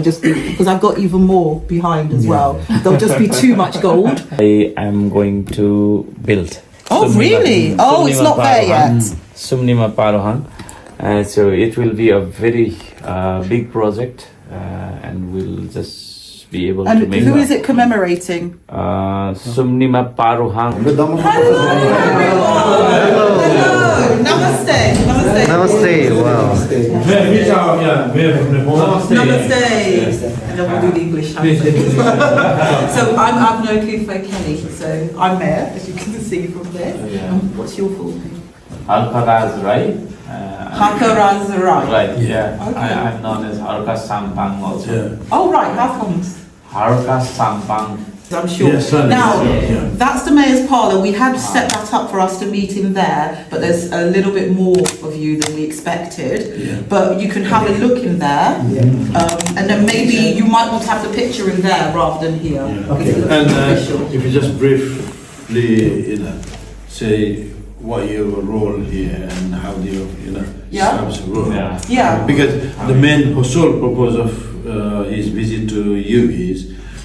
Just because I've got even more behind as well. There'll just be too much gold. I am going to build. Oh, really? Oh, it's not there yet. Sumnima Parohan. So it will be a very big project, and we'll just be able to make. And who is it commemorating? Sumnima Parohan. Hello, Namaste. Namaste. Namaste. Wow. Namaste. And then we'll do the English. So I'm no Kufa Kelly. So I'm Mayor, as you can see from there. What's your full name? Harka Rai. Harka Rai. Right, yeah. Okay. I'm known as harka sampang also. Yeah. Oh, right. How comes? Harka sampang. I'm sure. Yes, Now, yeah. that's the Mayor's Parlour. We had set that up for us to meet in there, but there's a little bit more of you than we expected. Yeah. But you can have a look in there, and then maybe you might want to have the picture in there rather than here. Yeah. Because it looks And official. if you just briefly, say what your role here and how do you, Yeah. establish a role. Yeah. Yeah. Because the main sole purpose of his visit to you is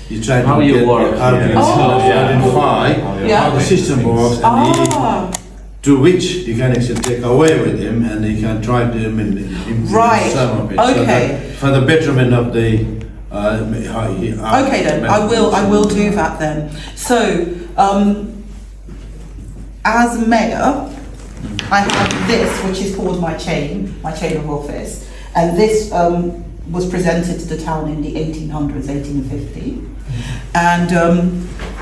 you try How to you get work, how yeah. you Oh. identify Yeah. how the system works, and Ah, to which you can actually take away with him, and you can try to improve Right. some of it. Okay. So that for the betterment of the okay then. I will do that then. So, as Mayor, I have this, which is called my chain of office, and this was presented to the town in the 1800s, 1850, and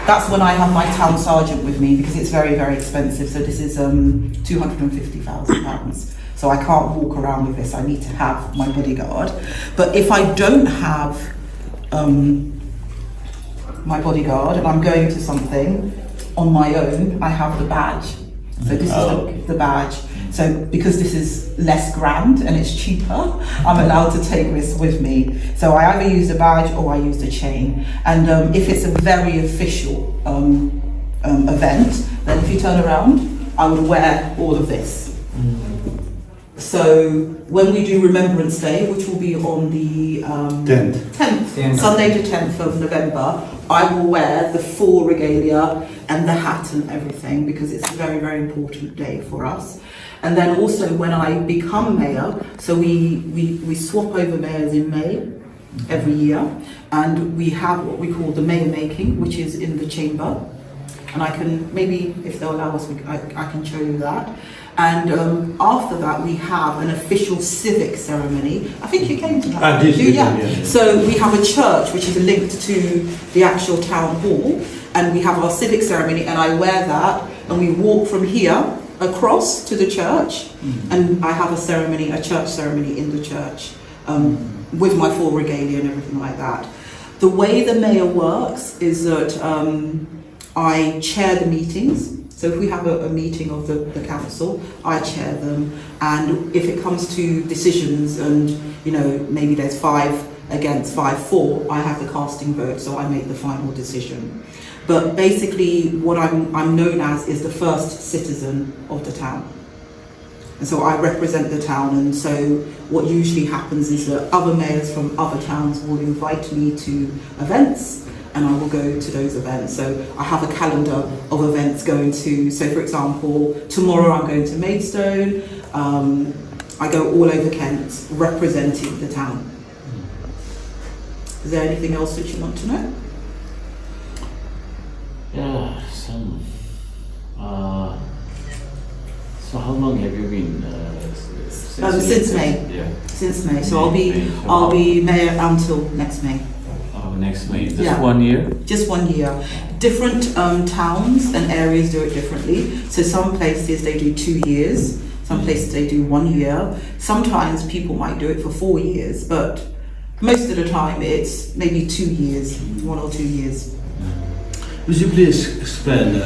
that's when I have my town sergeant with me because it's very, very expensive. So this is £250,000. So I can't walk around with this. I need to have my bodyguard. But if I don't have my bodyguard and I'm going to something on my own, I have the badge. So this is the badge. So because this is less grand and it's cheaper, I'm allowed to take this with me. So I either use the badge or I use the chain. And if it's a very official event, then if you turn around, I would wear all of this. So when we do Remembrance Day, which will be on the 10th, Sunday the 10th of November, I will wear the full regalia and the hat and everything because it's a very, very important day for us. And then also when I become mayor, so we swap over mayors in May every year, and we have what we call the mayor making, which is in the chamber. And I can, maybe if they'll allow us, I can show you that. And after that, we have an official civic ceremony. I think you came to that. I did, Yeah. yeah. So we have a church which is linked to the actual town hall, and we have our civic ceremony, and I wear that, and we walk from here across to the church, and I have a church ceremony in the church with my full regalia and everything like that. The way the mayor works is that I chair the meetings. So if we have a meeting of the council, I chair them, and if it comes to decisions and maybe there's 5 against 5 for, I have the casting vote, so I make the final decision. But basically what I'm known as is the first citizen of the town. And so I represent the town, and so what usually happens is that other mayors from other towns will invite me to events, and I will go to those events. So I have a calendar of events going to, so for example, tomorrow I'm going to Maidstone. I go all over Kent representing the town. Is there anything else that you want to know? Yeah, some. So how long have you been? Since May. Yeah. Since May. So May. I'll be mayor until next May. Next May. Just Yeah. 1 year. Just 1 year. Different towns and areas do it differently. So some places they do 2 years. Some places they do 1 year. Sometimes people might do it for 4 years, but most of the time it's maybe 2 years, 1 or 2 years. Would you please explain?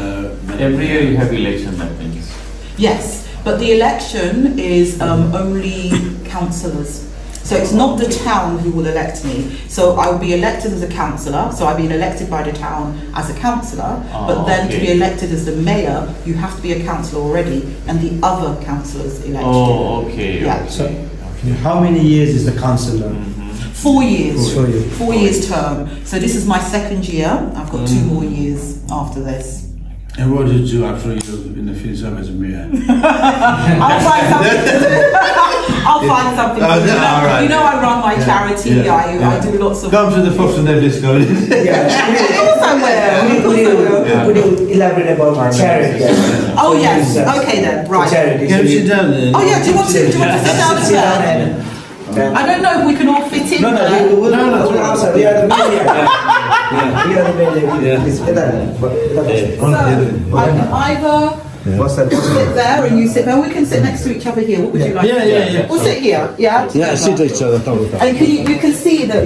Every year you have election, that means. Yes, but the election is only councillors. So it's not the town who will elect me. So I will be elected as a councillor. So I've been elected by the town as a councillor. But then to be elected as the mayor, you have to be a councillor already, and the other councillors elect you. Oh, okay. Yeah. Okay. So, how many years is the councillor? 4 years. 4 years. 4 years term. So this is my second year. I've got 2 more years after this. And what did you do after you've been finished up as a mayor? I'll find something to do. I'll find something to do. all right. You know I run my charity. I do lots of... Come to the Folkestone disco. Of course I will. Would you elaborate about charity? Oh yes. Okay then. Right. Charity. Can you sit down there? Oh yeah. Do you want to sit down as well? I don't know if we can all fit in there. We are the media. We are the media. It's better. So I can either sit there and you sit there. We can sit next to each other here. What would you like? Yeah. We'll sit here. Yeah. Yeah, sit together. each other. And you can see that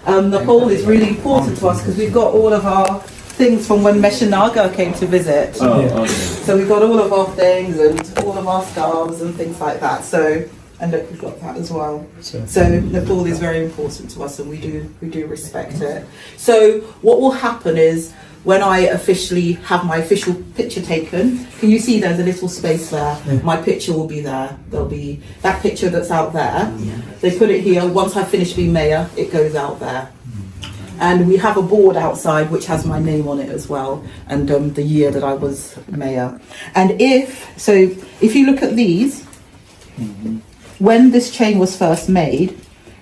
Nepal is really important to us because we've got all of our things from when Meshanaga came to visit. Oh, okay. So we've got all of our things and all of our scarves and things like that. So. And look, we've got that as well. So Nepal is very important to us, and we do respect it. So what will happen is when I officially have my official picture taken, can you see there's a little space there? My picture will be there. There'll be that picture that's out there. They put it here. Once I finish being mayor, it goes out there. And we have a board outside which has my name on it as well, and the year that I was mayor. And if you look at these. When this chain was first made,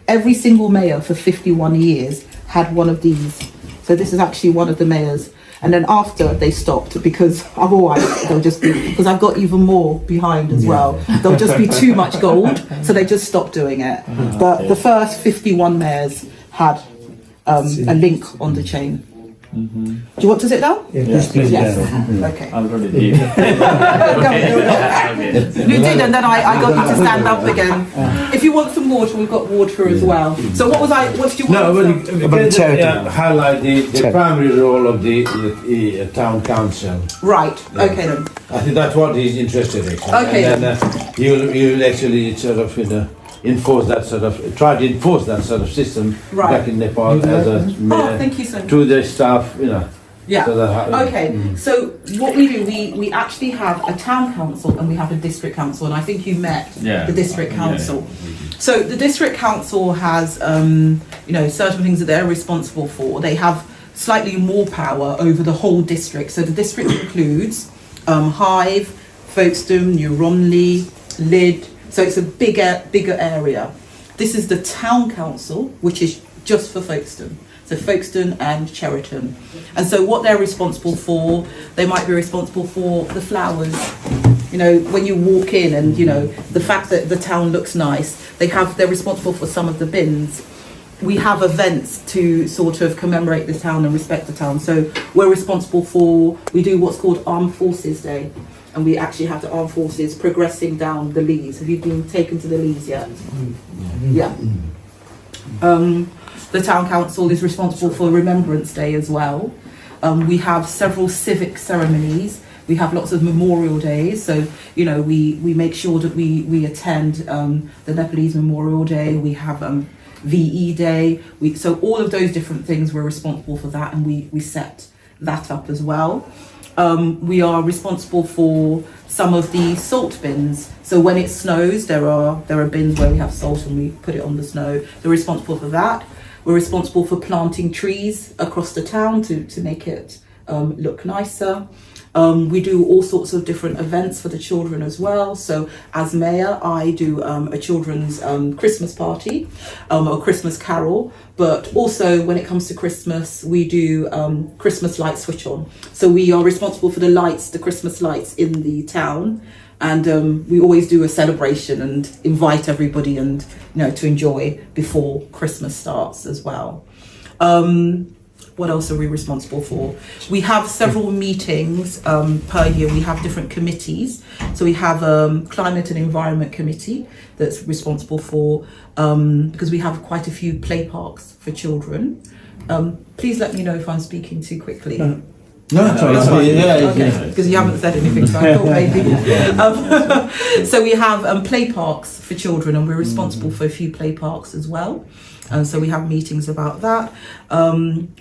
every single mayor for 51 years had one of these. So this is actually one of the mayors. And then after they stopped because otherwise they'll just be, because I've got even more behind as well. There'll just be too much gold. So they just stopped doing it. But the first 51 mayors had a link on the chain. Do you want to sit down? Yes, please. Yes. Okay. I already did. You did, and then I got you to stand up again. If you want some water, we've got water as well. So what did you want? No, but highlight the primary role of the town council. Right. Okay then. I think that's what he's interested in. Okay. And then you'll actually sort of try to enforce that sort of system back in Nepal as a mayor thank you so much. to the staff, Yeah. So that, okay. So what we do, we actually have a town council and we have a district council, and I think you met the district council. So the district council has, certain things that they're responsible for. They have slightly more power over the whole district. So the district includes Hive, Folkestone, New Romney, Lyd. So it's a bigger area. This is the town council, which is just for Folkestone. So Folkestone and Cheriton. And so what they're responsible for, they might be responsible for the flowers. When you walk in and, the fact that the town looks nice, they're responsible for some of the bins. We have events to sort of commemorate the town and respect the town. So we're responsible we do what's called Armed Forces Day. And we actually have the armed forces progressing down the Lees. Have you been taken to the Lees yet? Yeah. The town council is responsible for Remembrance Day as well. We have several civic ceremonies. We have lots of memorial days. So, we make sure that we attend the Nepalese Memorial Day. We have VE Day. So all of those different things, we're responsible for that, and we set that up as well. We are responsible for some of the salt bins. So when it snows, there are bins where we have salt and we put it on the snow. They're responsible for that. We're responsible for planting trees across the town to make it look nicer. We do all sorts of different events for the children as well. So as mayor, I do a children's Christmas party or Christmas carol. But also when it comes to Christmas, we do Christmas light switch on. So we are responsible for the Christmas lights in the town. And we always do a celebration and invite everybody and to enjoy before Christmas starts as well. What else are we responsible for? We have several meetings per year. We have different committees. So we have Climate and Environment Committee that's responsible for, because we have quite a few play parks for children. Please let me know if I'm speaking too quickly. No, that's fine. Okay, because you haven't said anything, so I thought maybe. So we have play parks for children, and we're responsible for a few play parks as well. And so we have meetings about that.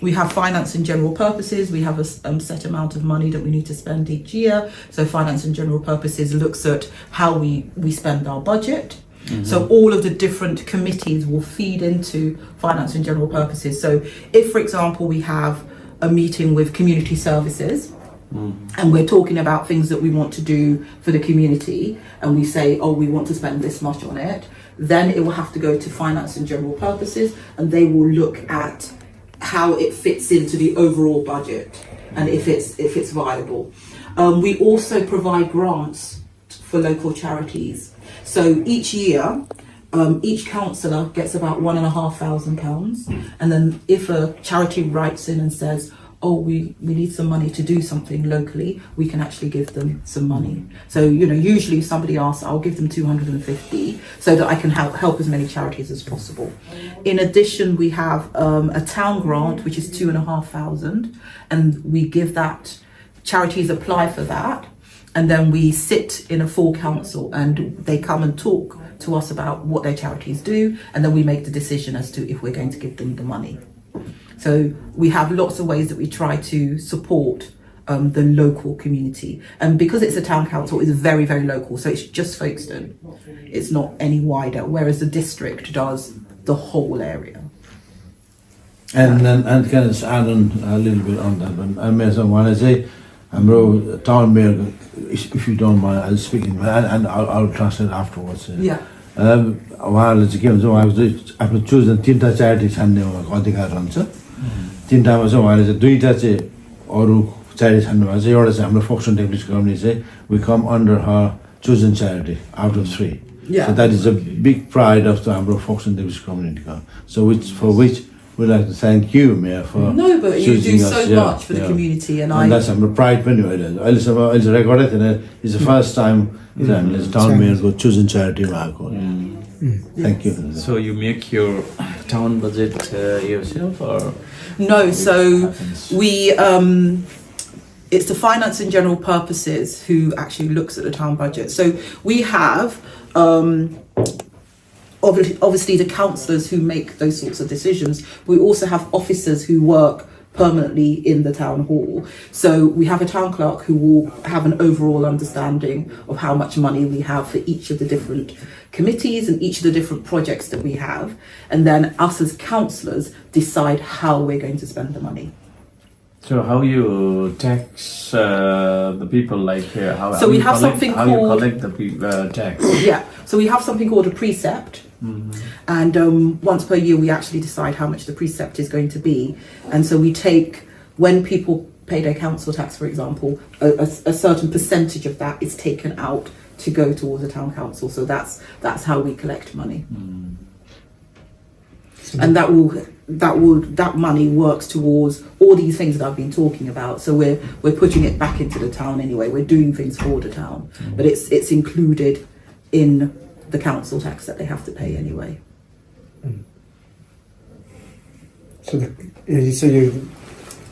We have finance and general purposes. We have a set amount of money that we need to spend each year. So finance and general purposes looks at how we spend our budget. So all of the different committees will feed into finance and general purposes. So if, for example, we have a meeting with community services, and we're talking about things that we want to do for the community, and we say, oh, we want to spend this much on it, then it will have to go to finance and general purposes, and they will look at how it fits into the overall budget and if it's viable. We also provide grants for local charities. So each year, each councillor gets about £1,500, and then if a charity writes in and says, oh, we need some money to do something locally, we can actually give them some money. So, usually if somebody asks, I'll give them 250 so that I can help as many charities as possible. In addition, we have a town grant, which is 2,500, and we give that, charities apply for that, and then we sit in a full council and they come and talk to us about what their charities do, and then we make the decision as to if we're going to give them the money. So we have lots of ways that we try to support the local community. And because it's a town council, it's very, very local. So it's just Folkestone. It's not any wider, whereas the district does the whole area. And can I just add on a little bit on that one? I mean, someone I say, I'm town mayor, if you don't mind, I'll speak in and I'll translate afterwards. Yeah. उहाँहरूले चाहिँ के हुन्छ उहाँको चाहिँ आफ्नो chosen तिनवटा charity छान्ने उहाँको अधिकार रहन्छ तिनवटामा चाहिँ उहाँले चाहिँ दुईवटा चाहिँ अरू च्यारिटी छान्नु भएको छ एउटा चाहिँ हाम्रो फोक्सन टेक्निक्स कम्पनी चाहिँ we come under her chosen charity out of 3 so that is a big pride of the हाम्रो फोक्सन techniques community so which we'd like to thank you, Mayor, for but you do choosing so us, much for the community, and that's हाम्रो pride पनि हो अहिलेसम्म अहिले रेकर्डै थिएन it's the first time हामीले town mayorको chosen charity मा आएको thank you. So you make your town budget yourself, or no? So we it's the finance and general purposes who actually looks at the town budget. So we have obviously the councillors who make those sorts of decisions. We also have officers who work permanently in the town hall. So we have a town clerk who will have an overall understanding of how much money we have for each of the different committees and each of the different projects that we have. And then us as councillors decide how we're going to spend the money. so how you tax the people, like how So how we you have collect, something how you called- collect the tax? Yeah, so we have something called a precept, and once per year we actually decide how much the precept is going to be. And so we take, when people pay their council tax, for example, a certain percentage of that is taken out to go towards the town council. So that's how we collect money. And that money works towards all these things that I've been talking about. So we're putting it back into the town anyway. We're doing things for the town, but it's included in the council tax that they have to pay anyway. So you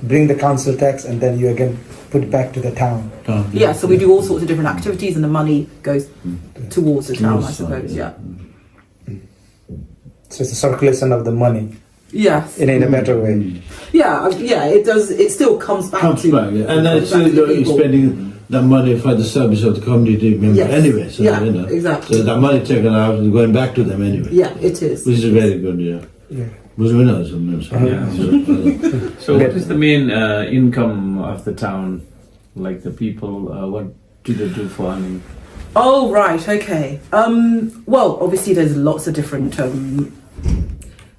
bring the council tax and then you again put it back to the town. Yeah, so we do all sorts of different activities, and the money goes towards the town, I suppose. Yeah. So it's a circulation of the money Yes. in a better way. Yeah. It does. It still comes back Comes to. back, yeah. And then comes back to you're people. spending the money for the service of the community member Yes. anyway. So, Yeah, you know, exactly. So the money taken out is going back to them anyway. Yeah, it is. Which is very good, yeah. Yeah. Was we know some So what is the main income of the town? Like the people, what do they do for earning? Oh, right. Okay. Well, obviously, there's lots of different.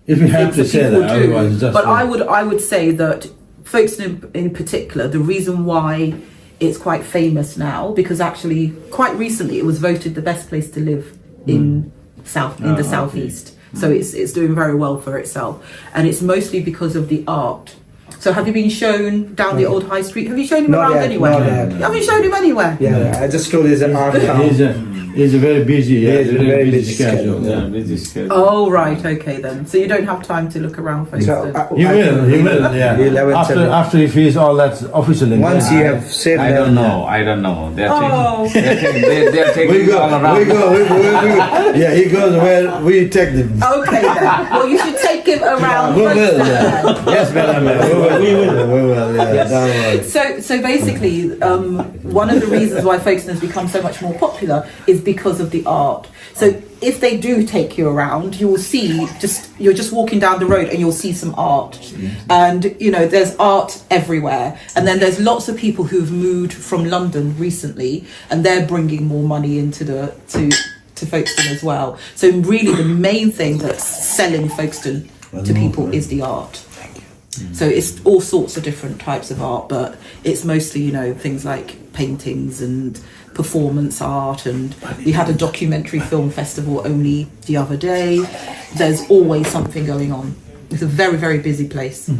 If you have to things say people that, do. otherwise it's just. But I would say that Folkestone in particular, the reason why it's quite famous now, because actually quite recently it was voted the best place to live in the southeast. So it's doing very well for itself, and it's mostly because of the art. So have you been shown down the old high street? Have you shown him Not around yet, anywhere? not yet. Have you shown him anywhere? Yeah, I just told he's an art town. He's a very busy, He's a very busy schedule. schedule. Yeah, busy schedule. Oh, right, okay then. So you don't have time to look around So, Folkestone. He will, yeah. He'll have it said. After he feels all that officially. Once you have said I that, don't know. They're Oh. they're taking We it all around. we go. Yeah, he goes where we take them. Okay then. Well, you should take him around We will, Folkestone. yeah. Yes, madam. We will, yeah. Don't worry. So basically, one of the reasons why Folkestone has become so much more popular is because of the art. So if they do take you around, you will see you're just walking down the road and you'll see some art, and there's art everywhere. And then there's lots of people who've moved from London recently, and they're bringing more money into to Folkestone as well. So really, the main thing that's selling Folkestone to people is the art. So it's all sorts of different types of art, but it's mostly things like paintings and performance art, and we had a documentary film festival only the other day. There's always something going on. It's a very, very busy place.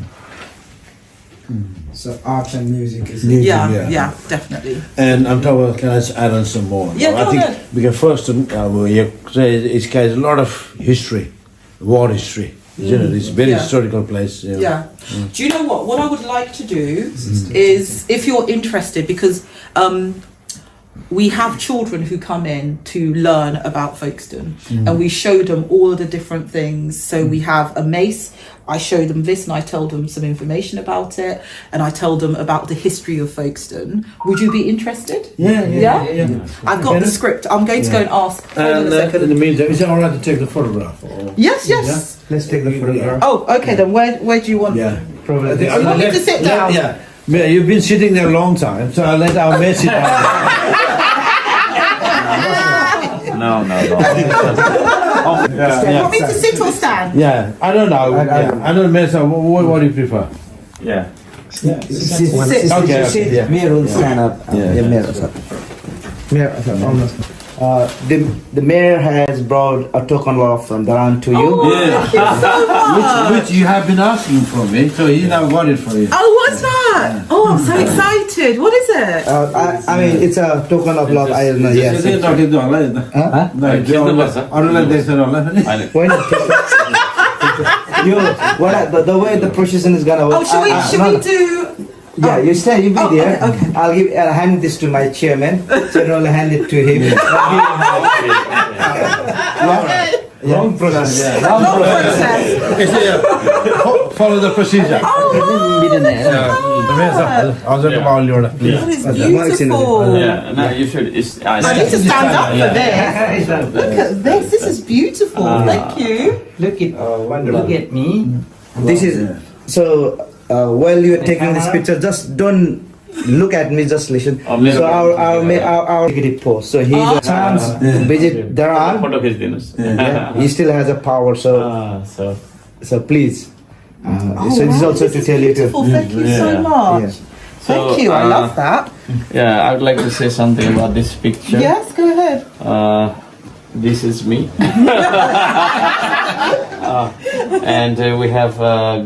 So art and music is Yeah, definitely. And I'm talking, can I just add on some more? Yeah, I go think ahead. we can first say it has a lot of history, war history. It's a very historical place. Yeah. Do you know what? What I would like to do is, if you're interested, because we have children who come in to learn about Folkestone, and we show them all of the different things. So we have a mace. I show them this, and I tell them some information about it, and I tell them about the history of Folkestone. Would you be interested? Yeah. I've got the script. I'm going to go and ask. Hold on a And second. in the meantime, is it all right to take the photograph? Yes. Let's take the photograph. Oh, okay. Then where do you want? Yeah. Probably. You want me to sit down? Yeah. You've been sitting there a long time, so I'll let our maid sit down. No. You want me to sit or stand? Yeah, I don't know. I don't know, so what do you prefer? Yeah. Sit. Okay. Mayor will stand up. Yeah. Mayor, almost. The mayor has brought a token law from Dharan to you. Which you have been asking for me, so he now got it for you. Oh, what's that? Oh, I'm so excited. What is it? I mean, it's a token of love. I don't know. Yes. Why not? The way the procession is gonna work. Oh, should we do? Yeah, you stand. You be there. Okay. I'll hand this to my chairman. So I'll hand it to him. Long process. Long process. Follow the procedure. That is beautiful. Yeah. No, you should. I need to stand up for this. Look at this. This is beautiful. Thank you. Look at me. This is so. While you're taking this picture, just don't look at me. Just listen. So our executive post. So he's a chance to visit Dharan. Photo khich dinus. He still has a power. So please. So this is also to tell you to. Beautiful. Thank you so much. Yeah. Thank you. I love that. Yeah, I would like to say something about this picture. Yes, go ahead. This is me. And we have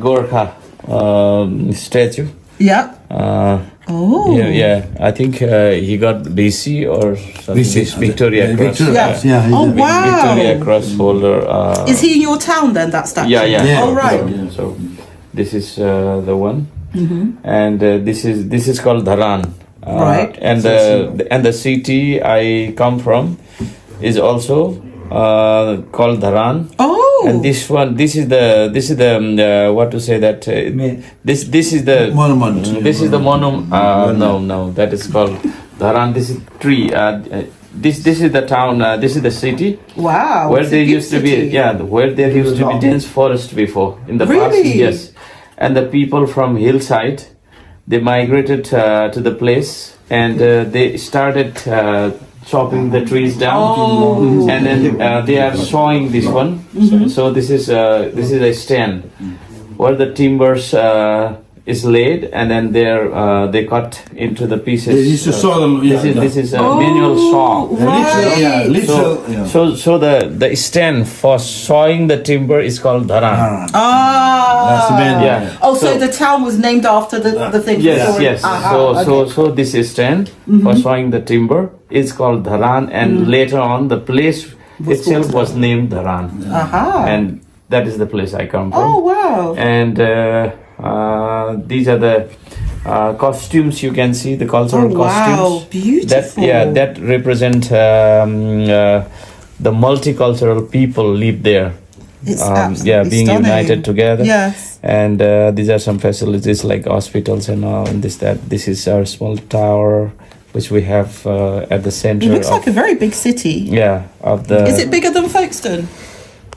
Gorkha statue. Yeah. Oh. Yeah. I think he got BC or something. BC, Victoria Cross. Yeah. Oh, wow. Victoria Cross holder. Is he in your town then, that statue? Yeah. Oh, right. So this is the one, and this is called Dharan. Right. And the city I come from is also called Dharan. Oh. And this is the what to say that this is the Monument. This is the monument. No, that is called Dharan. This is tree. This is the town. This is the city. Wow. Where it's a there big used to be city. where there used to be dense forest before in the past. Really? Yes. And the people from hillside, they migrated to the place, and they started chopping the trees down, and then they are sawing this one. So this is a stand where the timbers is laid, and then they cut into the pieces. They used to saw them. This is a manual saw. Right. So the stand for sawing the timber is called Dharan. That's the main. Yeah. Oh, so the town was named after the thing. Yes. Okay. So this is stand for sawing the timber is called Dharan, and later on the place itself was named Dharan, and that is the place I come from. Oh, wow. And these are the costumes you can see, the cultural costumes. Wow, beautiful. That represent the multicultural people live there. It's absolutely being stunning. united together. Yes. And these are some facilities like hospitals and all, and this is our small tower. which we have at the It center. looks like a of, very big city. yeah, of the. Is it bigger than Folkestone?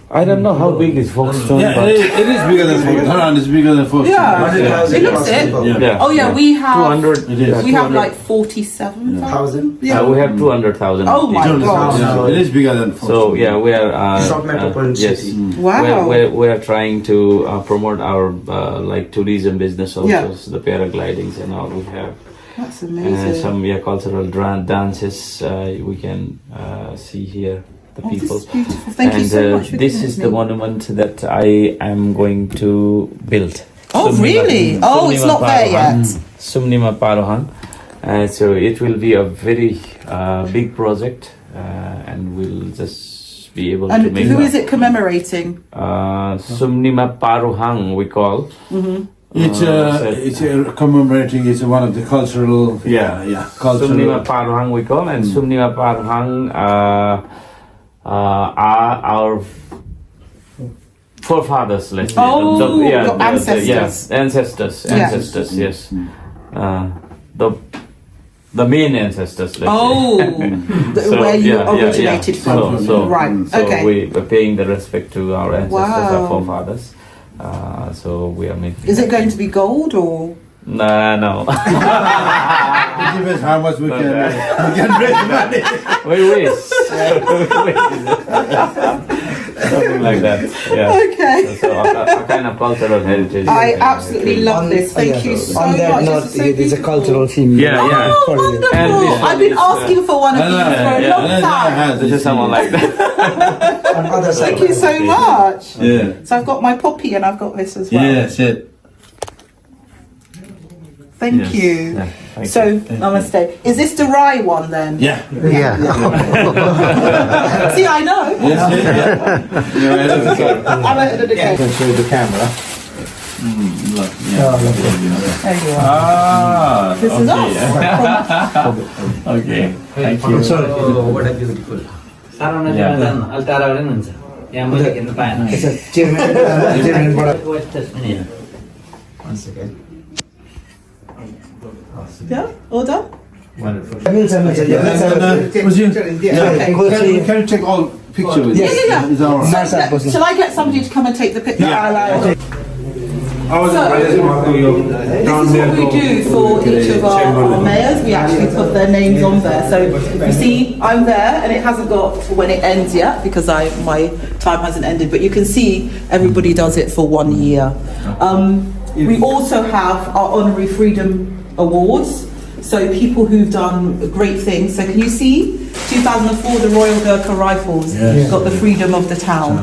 I don't know how big is Folkestone, Yeah, but it is bigger than Folkestone. Dharan is bigger than Folkestone. Yeah. It looks it. yeah. Oh yeah, we have 200. It is. we have 200. like 47,000. We have 200,000. Oh my gosh. Yeah, it is bigger than Folkestone. So yeah, we are. Short metropolitan yes. city. Wow. We are trying to promote our like tourism business also, Yeah. so the paraglidings and all we have. That's And amazing. some cultural dances we can see here. The Oh, this people. is beautiful. Thank you And so much for this giving is me. the monument that I am going to build. Oh Sumnima- really? Oh, it's not there Parohan. yet. Sumnima Parohan. So it will be a very big project, and we'll just be able to And make. who is it commemorating? Sumnima Parohang we call. It's commemorating. It's one of the cultural. Sumnima Cultural. Parohang we call, and Sumnima Parohang are our forefathers, let's say. Oh, your ancestors. Ancestors. Yeah. Yes. The main ancestors, let's Oh, say. where you originated from. Right. So Okay. we are paying the respect to our ancestors, our Wow. forefathers. So we are making. Is it going to be gold or? No. It depends how much we can raise money. We wish. Something like that. Yeah. Okay. So a kind of cultural heritage. I absolutely love this. Thank you so On that much. note, This is so it is a beautiful. cultural theme. Yeah, yeah. Oh, For you. wonderful! And this one I've been is, asking for one of these for a long time. This is someone like that. On other side. Thank you so much. Yeah. So I've got my poppy and I've got this as well. Yes, it. Thank you. Yeah, thank So, you. namaste. Is this the rye one then? Yeah. Yeah. See, I know. I'm ahead of the game. Show the camera. There you are. Ah, This is us. okay. Thank you. what a beautiful. सारा नदीमा जान अलि टाढाबाट पनि हुन्छ यहाँ मैले हेर्नु पाएन Chairman. One second. Yeah, all done? Wonderful. Can you take all picture with Yeah, us? yeah, yeah. It's all right. So, shall I get somebody to come and take the picture? Oh, So, this is what we do for each of our mayors. We actually put their names on there. So you see, I'm there, and it hasn't got when it ends yet because my time hasn't ended. But you can see everybody does it for 1 year. We also have our honorary freedom awards. So people who've done great things. So can you see? 2004, the Royal Gurkha Rifles got the freedom of the town,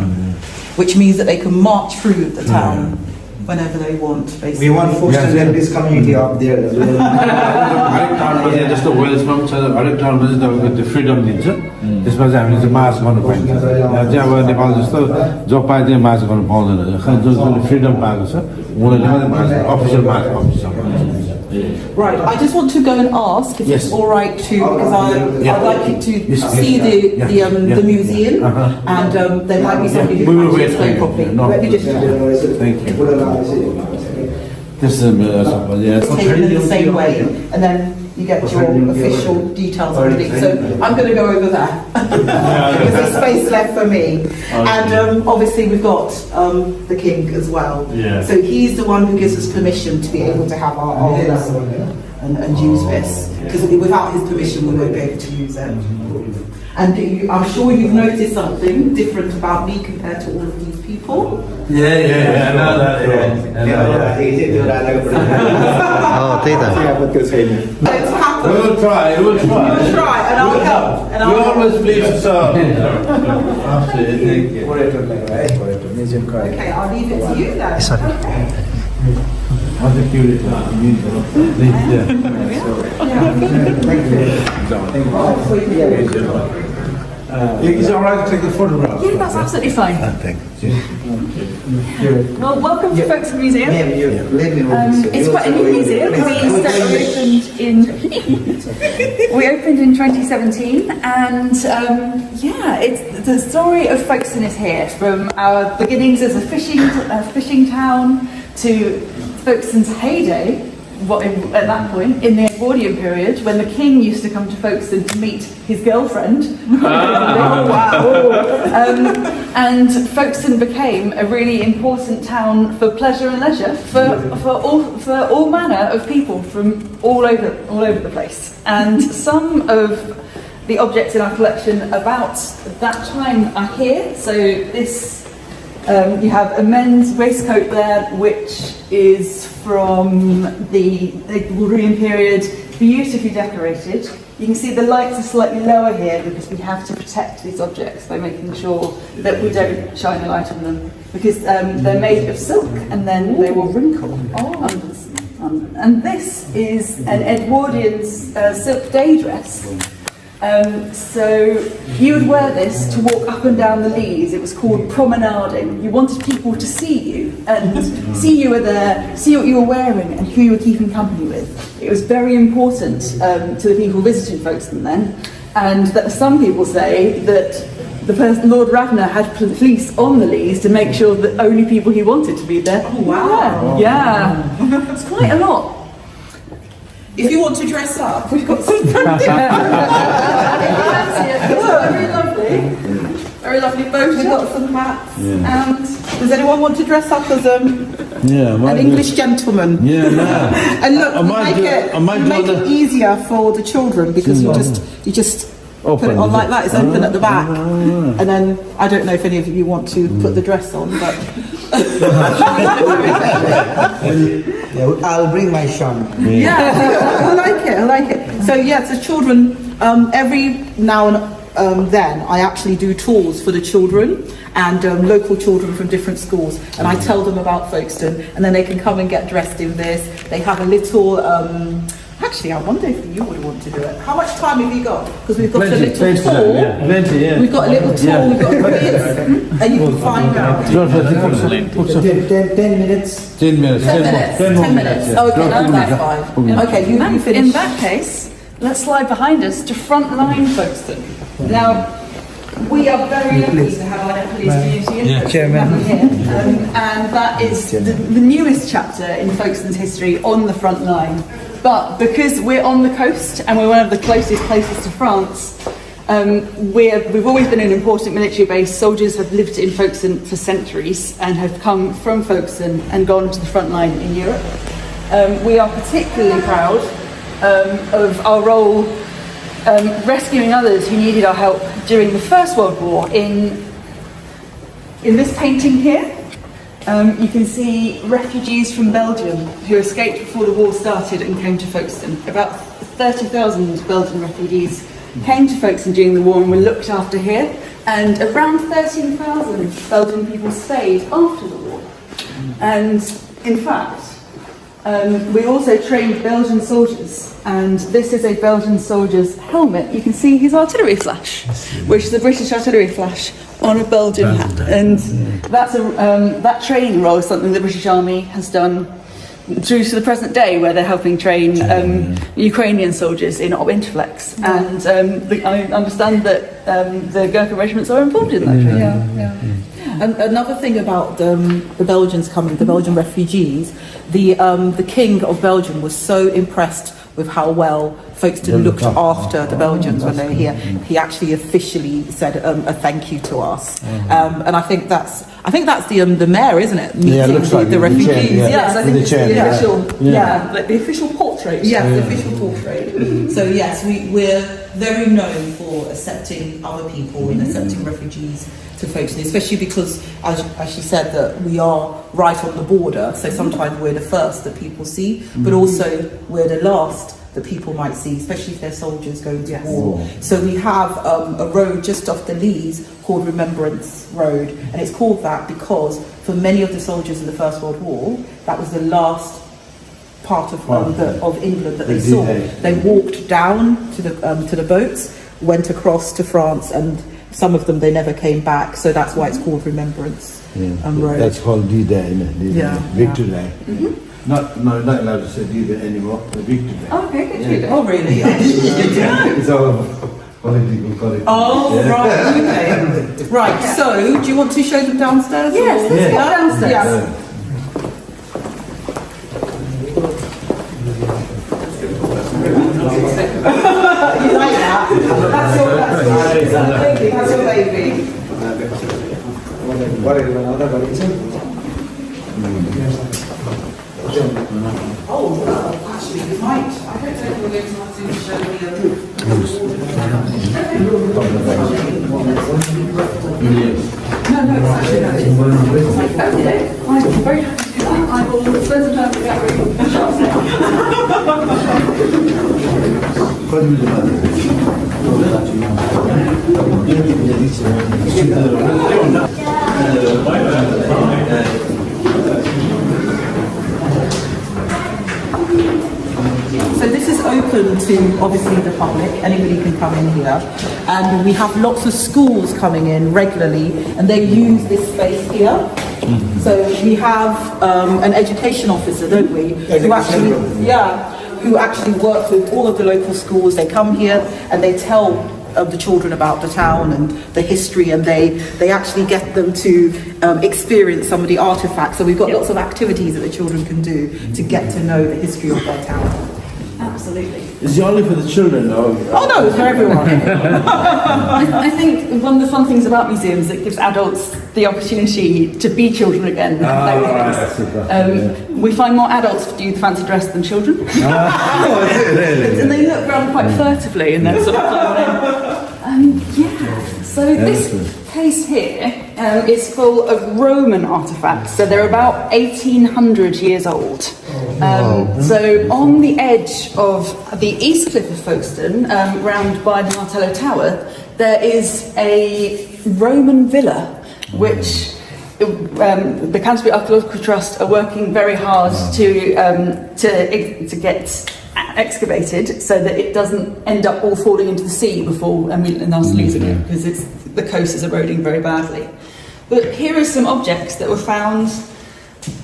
which means that they can march through the town whenever they want, basically. We want foster this community up there as well. हरेक टाउनमा चाहिँ जस्तो वेल्समा पनि छ हरेक टाउनमा चाहिँ तपाईँको त्यो freedom दिन्छ त्यसमा चाहिँ हामीले चाहिँ मार्च गर्नु पाइन्छ यहाँ चाहिँ अब नेपाल जस्तो जो पाए चाहिँ मार्च गर्नु पाउँदैन जसले फ्रिडम पाएको छ उनीहरूले मात्रै March official March office Right, I just want to go and ask if it's all right to, because I'd like you to see the museum, and there might be somebody who can explain properly. Let me just Thank you. This is take it in the same way, and then you get your official details underneath. So I'm going to go over there because there's space left for me. And obviously we've got the king as well. Yeah. So he's the one who gives us permission to be able to have our arms and use this. Because without his permission we won't be able to use it. And I'm sure you've noticed something different about me compared to all of these people. Yeah, I know that. Oh, Let's happen. We'll try. We'll try, and I'll help. And We I'll help. always please to serve. Okay, I'll leave it to you then. Is it alright to take the photograph? Yeah, that's absolutely fine. Thank you. Well, welcome to Folkestone Museum. It's It's quite a new museum. We opened in 2017, and it's the story of Folkestone is here, from our beginnings as a fishing town to Folkestone's heyday at that point, in the Edwardian period, when the king used to come to Folkestone to meet his girlfriend. Oh, wow. And Folkestone became a really important town for pleasure and leisure for all manner of people from all over the place. And some of the objects in our collection about that time are here. So this, you have a men's waistcoat there, which is from the Edwardian period, beautifully decorated. You can see the lights are slightly lower here because we have to protect these objects by making sure that we don't shine a light on them, because they're made of silk and then they will wrinkle. And this is an Edwardian silk day dress. So you would wear this to walk up and down the Leas. It was called promenading. You wanted people to see you and see you were there, see what you were wearing and who you were keeping company with. It was very important to the people visiting Folkestone then, and that some people say that Lord Radnor had police on the Leas to make sure that only people he wanted to be there. Oh, wow. Yeah. It's quite a lot. If you want to dress up, We've got some Very lovely. very lovely boat. We've got some hats. And does anyone want to dress up as an English gentleman? Yeah, no. And look, we make it easier for the children because you just put it on like that. It's open at the back, and then I don't know if any of you want to put the dress on, but I'll bring my shawl. yeah, I like it. So yes, the children. Every now and then, I actually do tours for the children and local children from different schools, and I tell them about Folkestone, and then they can come and get dressed in this. They have a little. Actually, I wonder if you would want to do it. How much time have you got? Because we've got a little tour. We've got a little tour. We've got a quiz, and you can find out. 10 minutes. 10 minutes. 10 minutes. Okay, that's fine. Okay, you finish. In that case, let's slide behind us to frontline Folkestone. Now, we are very lucky to have our police community Chairman. here, and that is the newest chapter in Folkestone's history on the front line. But because we're on the coast and we're one of the closest places to France, we've always been an important military base. Soldiers have lived in Folkestone for centuries and have come from Folkestone and gone to the front line in Europe. We are particularly proud of our role rescuing others who needed our help during the First World War. In this painting here, you can see refugees from Belgium who escaped before the war started and came to Folkestone. About 30,000 Belgian refugees came to Folkestone during the war and were looked after here, and around 13,000 Belgian people stayed after the war. And in fact, we also trained Belgian soldiers, and this is a Belgian soldier's helmet. You can see his artillery flash, which is a British artillery flash on a Belgian hat, and that's that training role is something the British Army has done through to the present day, where they're helping train Ukrainian soldiers in Interflex, and I understand that the Gurkha regiments are involved in that training. And another thing about the Belgians coming, the Belgian refugees, the King of Belgium was so impressed with how well Folkestone looked after the Belgians when they were here. He actually officially said a thank you to us, and I think that's the mayor, isn't it? Meeting it looks like the refugees. Yes, I think it's the official, like the official portrait. Yes, the official portrait. So yes, we're very known for accepting other people and accepting refugees to Folkestone, especially because, as she said, that we are right on the border, so sometimes we're the first that people see, but also we're the last that people might see, especially if they're soldiers going to war. So we have a road just off the Leas called Remembrance Road, and it's called that because for many of the soldiers in the First World War, that was the last part of England that they saw. They walked down to the boats, went across to France, and some of them they never came back. So that's why it's called Remembrance Road. That's called D-Day, Victory Day. Not allowed to say D-Day anymore. The Victory Day. Okay, good. Oh, really? It's all political correct. Oh, right, okay. Right, so do you want to show them downstairs? Yes, let's go downstairs. Yeah. You like that? That's your baby. Oh, actually, you might. I don't know if we're going to have to show No, it's actually no. Okay, I'm very happy to do that. I will spend some time to get ready for the shots So this is open to obviously the public, anybody can come in here, and we have lots of schools coming in regularly and they use this space here. So we have an education officer, don't we, who actually works with all of the local schools. They come here and they tell of the children about the town and the history, and they actually get them to experience some of the artifacts. So we've got lots of activities that the children can do to get to know the history of their town. Absolutely. Is it only for the children? Or? Oh no, it's for everyone. I think one of the fun things about museums is it gives adults the opportunity to be children again. We find more adults do the fancy dress than children. Really? And they look around quite furtively and they're sort of so this case here is full of Roman artifacts. So they're about 1800 years old. So on the edge of the east cliff of Folkestone, round by the Martello Tower, there is a Roman villa, which the Canterbury Archaeological Trust are working very hard to get excavated so that it doesn't end up all falling into the sea before and us losing it, because the coast is eroding very badly. But here are some objects that were found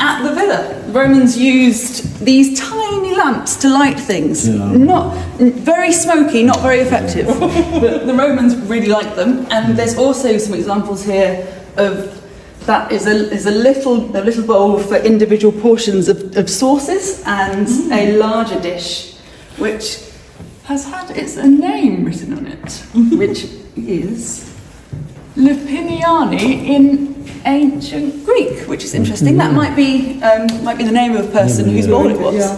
at the villa. Romans used these tiny lamps to light things. Not very smoky, not very effective, but the Romans really liked them. And there's also some examples here of that is a little bowl for individual portions of sauces, and a larger dish which has had its name written on it, which is Lupiniani in ancient Greek, which is interesting. That might be the name of a person whose bowl it was.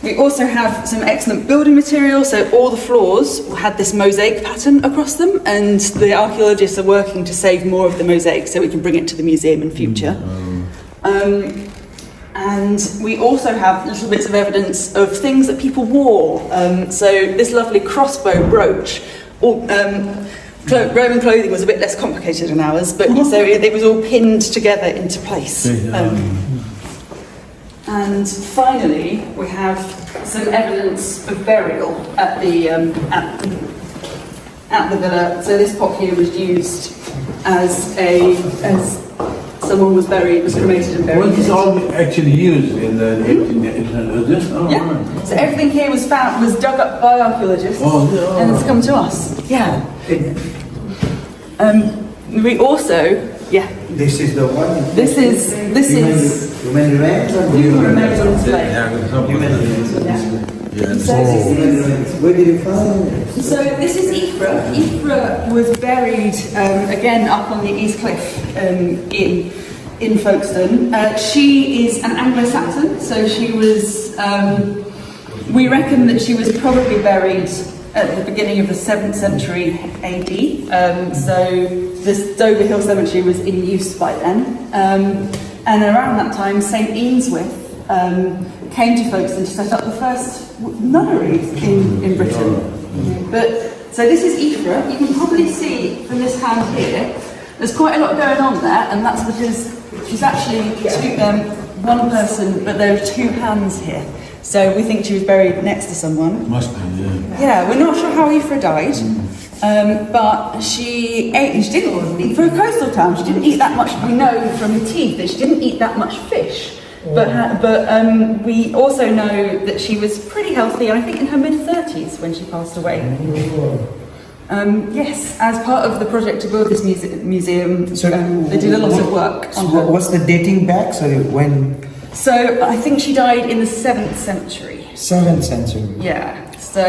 We also have some excellent building material. So all the floors had this mosaic pattern across them, and the archaeologists are working to save more of the mosaic so we can bring it to the museum in future. And we also have little bits of evidence of things that people wore. So this lovely crossbow brooch. Roman clothing was a bit less complicated than ours, but so it was all pinned together into place. And finally, we have some evidence of burial at the villa. So this pot here was used as someone was cremated and buried. Was this all actually used in the 1800s? Yeah. So everything here was dug up by archaeologists, and it's come to us. Yeah. We also, This is the one. This is Human remains or human remains on display. human remains? So Where did you find it? this is Ifra. Ifra was buried again up on the East Cliff in Folkestone. She is an Anglo-Saxon, so she was. We reckon that she was probably buried at the beginning of the 7th century AD. So this Dover Hill Cemetery was in use by then. And around that time, St. Eanswythe came to Folkestone to set up the first nunnery in Britain. So this is Ifra. You can probably see from this hand here, there's quite a lot going on there, and that's because she's actually one person, but there are two hands here. So we think she was buried next to someone. Must be, Yeah, we're not sure how Ifra died, but she didn't, for a coastal town, she didn't eat that much. We know from the teeth that she didn't eat that much fish. But we also know that she was pretty healthy, I think in her mid-30s when she passed away. Yes, as part of the project to build this museum, they did a lot of work on her. What's the dating back? Sorry, when? So I think she died in the 7th century. 7th century. Yeah. So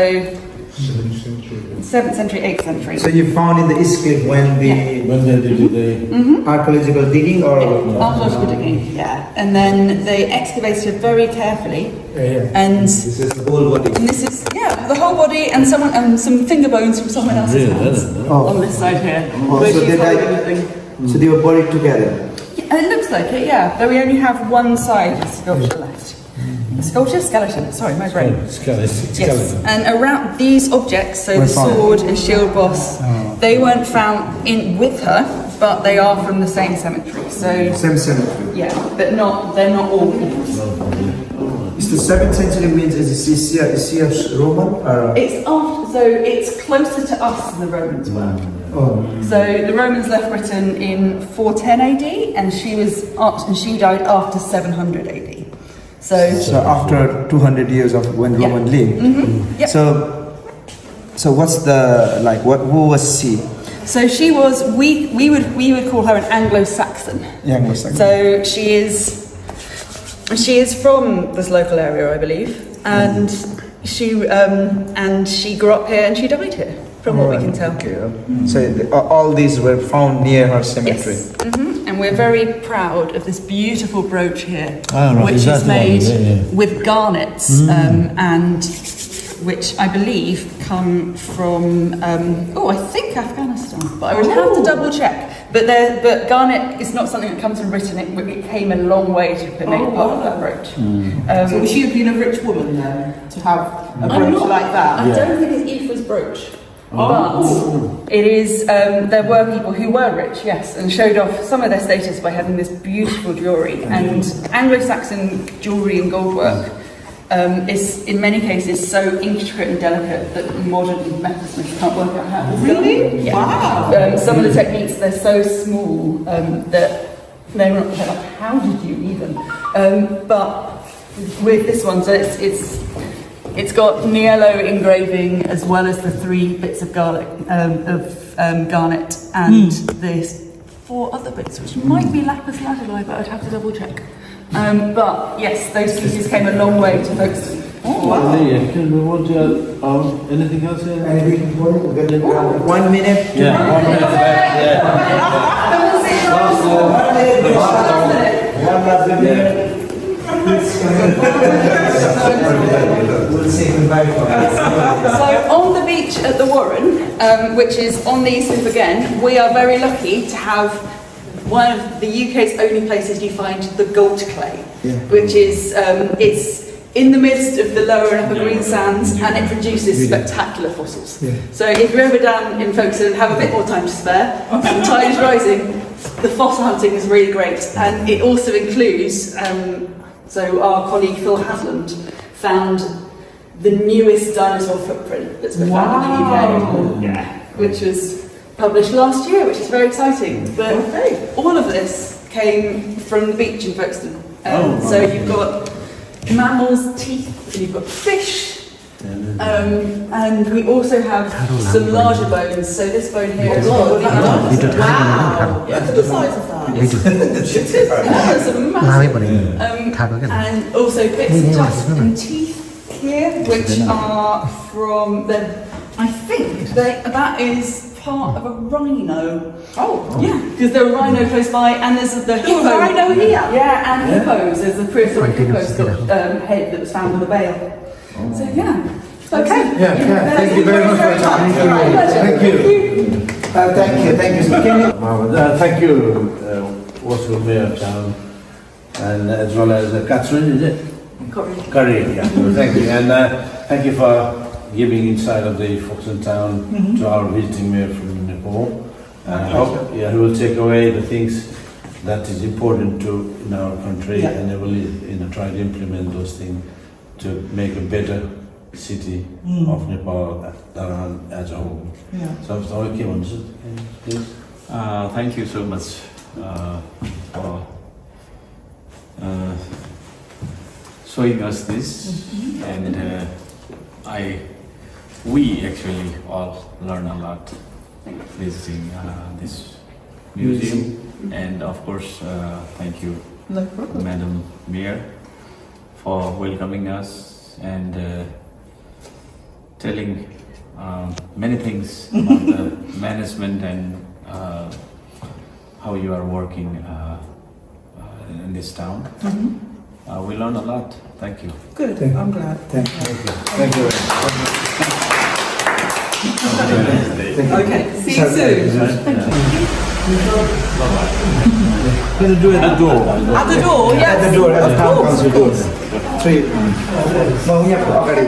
7th century, 8th century. So you found in the East Cliff when the When they did the archaeological digging or Archaeological digging, yeah. And then they excavated her very carefully. And this is the whole body? this is, the whole body and some finger bones from someone else's hands on this side here. where so she's they holding died- the thing. So they were buried together. Yeah, it looks like it, yeah. But we only have one side of the sculpture left. The sculpture? Skeleton, sorry, my brain. Yes, and around these objects, so the sword and shield boss, they weren't found in with her, but they are from the same cemetery. So Same cemetery. yeah, but they're not all equals. Is the 7th century means is she Roman or? It's after, so it's closer to us than the Romans were. Oh. So the Romans left Britain in 410 AD, and she died after 700 AD. So after 200 years of when Yeah. Roman lived. Yep. So what's the like? Who was she? So she was, we would call her an Anglo-Saxon. Anglo-Saxon. So she is from this local area, I believe, and she grew up here and she died here, from what we can tell. So all these were found near her cemetery. Yes. And we're very proud of this beautiful brooch here, right. which Is that is the one? made Yeah. with garnets, and which I believe come from, I think Afghanistan, but I would have to double check. But garnet is not something that comes from Britain. It came a long way to be made part of that brooch. So would she have been a rich woman then to have a I'm brooch not- like that? I don't think it's Aoife's brooch. But it is, there were people who were rich, yes, and showed off some of their status by having this beautiful jewellery. And Anglo-Saxon jewellery and gold work is, in many cases, so intricate and delicate that modern metalsmiths can't work out how it's done. Really? Yeah. Wow. Some of the techniques, they're so small that they're not like, how did you even? But with this one, so it's got Niello engraving as well as the 3 bits of garnet and there's 4 other bits, which might be lapis lazuli, but I'd have to double check. But yes, those pieces came a long way to Folkestone. Can we want to anything else? Anything more? 1 minute. Yeah, 1 minute left. Yeah. We'll say goodbye for So on the beach at the Warren, which is on the East Cliff again, we are very lucky to have one of the UK's only places you find the gold clay, which is it's in the midst of the lower and upper green sands, and it produces spectacular fossils. So if you're ever down in Folkestone and have a bit more time to spare, and the tide is rising, the fossil hunting is really great, and it also includes. So our colleague Phil Hasland found the newest dinosaur footprint that's been found in the UK, which was published last year, which is very exciting. But all of this came from the beach in Folkestone. So you've got mammals' teeth, and you've got fish, and we also have some larger bones. So this bone here is probably Wow! Look at the size of that. It's massive. and also bits of tusks and teeth here, which are from I think that is part of a rhino. Oh. Yeah, because there are rhino close by, and there's the hippo. rhino here? Yeah, and hippos. There's a prehistoric hippo head that was found on the bale. So yeah. Okay. Thank you very much for your time. Thank you. Thank you. Thank you, Warsaw Mayor of Town, and as well as Catherine, is it? Curry, yeah. Thank you, and thank you for giving insight of the Folkestone Town to our visiting mayor from Nepal. I hope he will take away the things that is important to in our country, and they will try to implement those things to make a better city of Nepal, Dharan as a whole. So, okay, please. Thank you so much for showing us this, and we actually all learn a lot visiting this museum, and of course thank you, No problem. Madam Mayor, for welcoming us and telling many things about the management and how you are working in this town. We learned a lot. Thank you. Good, I'm glad. Thank you. Thank you very much. Okay, see you soon. Can you do it at the door? At the door, yes. At the door, at the town council door. Three. No, we have already.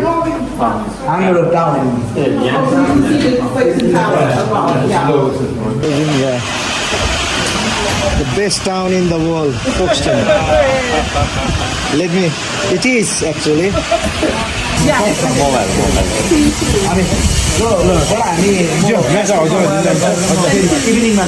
Anglo town. Folkestone Tower as well, yeah. The best town in the world, Folkestone. It is actually. इभिनिङमा